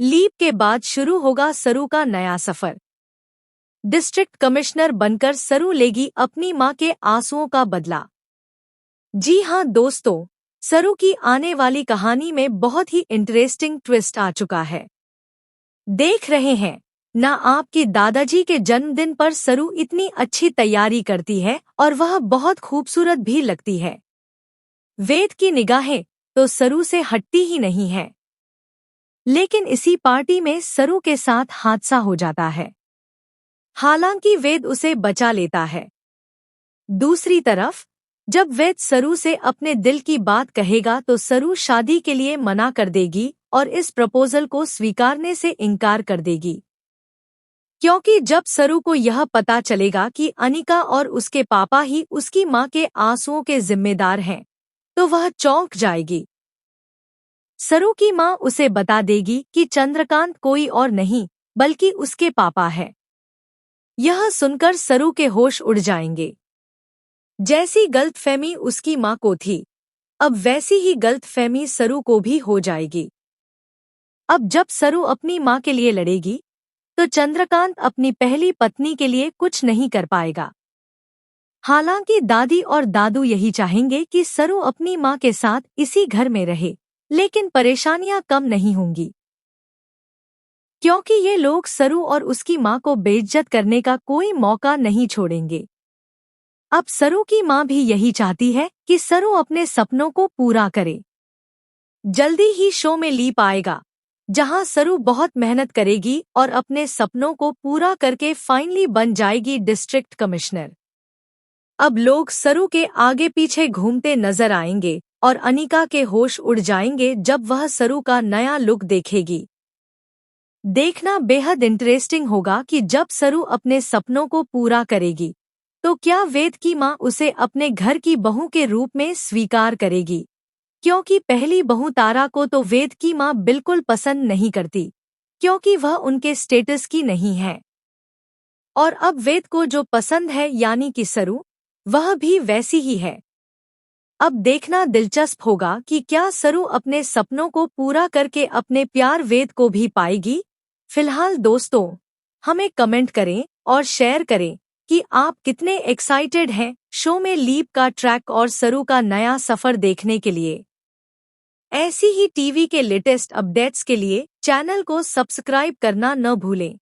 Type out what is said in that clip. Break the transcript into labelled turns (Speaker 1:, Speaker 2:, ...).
Speaker 1: Leap के बाद शुरू होगा सरू का नया सफर। डिस्ट्रिक्ट कमिश्नर बनकर सरू लेगी अपनी मां के आंसुओं का बदला। जी हां दोस्तों, सरू की आने वाली कहानी में बहुत ही इंटरेस्टिंग ट्विस्ट आ चुका है। देख रहे हैं ना, आपके दादाजी के जन्मदिन पर सरू इतनी अच्छी तैयारी करती है और वह बहुत खूबसूरत भी लगती है। वेद की निगाहें तो सरू से हटती ही नहीं है। लेकिन इसी पार्टी में सरू के साथ हादसा हो जाता है। हालांकि वेद उसे बचा लेता है। दूसरी तरफ जब वेद सरू से अपने दिल की बात कहेगा तो सरू शादी के लिए मना कर देगी और इस प्रपोजल को स्वीकारने से इनकार कर देगी। क्योंकि जब सरू को यह पता चलेगा कि अनिका और उसके पापा ही उसकी मां के आंसुओं के जिम्मेदार हैं, तो वह चौंक जाएगी। सरू की मां उसे बता देगी कि चंद्रकांत कोई और नहीं बल्कि उसके पापा है। यह सुनकर सरू के होश उड़ जाएंगे। जैसी गलतफहमी उसकी मां को थी, अब वैसी ही गलतफहमी सरू को भी हो जाएगी। अब जब सरू अपनी मां के लिए लड़ेगी, तो चंद्रकांत अपनी पहली पत्नी के लिए कुछ नहीं कर पाएगा। हालांकि दादी और दादू यही चाहेंगे कि सरू अपनी मां के साथ इसी घर में रहे, लेकिन परेशानियां कम नहीं होंगी। क्योंकि ये लोग सरू और उसकी मां को बेइज्जत करने का कोई मौका नहीं छोड़ेंगे। अब सरू की मां भी यही चाहती है कि सरू अपने सपनों को पूरा करे। जल्दी ही शो में लीप आएगा, जहां सरू बहुत मेहनत करेगी और अपने सपनों को पूरा करके फाइनली बन जाएगी डिस्ट्रिक्ट कमिश्नर। अब लोग सरू के आगे पीछे घूमते नजर आएंगे और अनिका के होश उड़ जाएंगे जब वह सरू का नया लुक देखेगी। देखना बेहद इंटरेस्टिंग होगा कि जब सरू अपने सपनों को पूरा करेगी, तो क्या वेद की मां उसे अपने घर की बहू के रूप में स्वीकार करेगी। क्योंकि पहली बहू तारा को तो वेद की मां बिल्कुल पसंद नहीं करती, क्योंकि वह उनके स्टेटस की नहीं है। और अब वेद को जो पसंद है यानी कि सरू, वह भी वैसी ही है। अब देखना दिलचस्प होगा कि क्या सरू अपने सपनों को पूरा करके अपने प्यार वेद को भी पाएगी। फिलहाल दोस्तों, हमें कमेंट करें और शेयर करें कि आप कितने एक्साइटेड हैं शो में लीप का ट्रैक और सरू का नया सफर देखने के लिए। ऐसी ही टीवी के लेटेस्ट अपडेट्स के लिए चैनल को सब्सक्राइब करना न भूलें।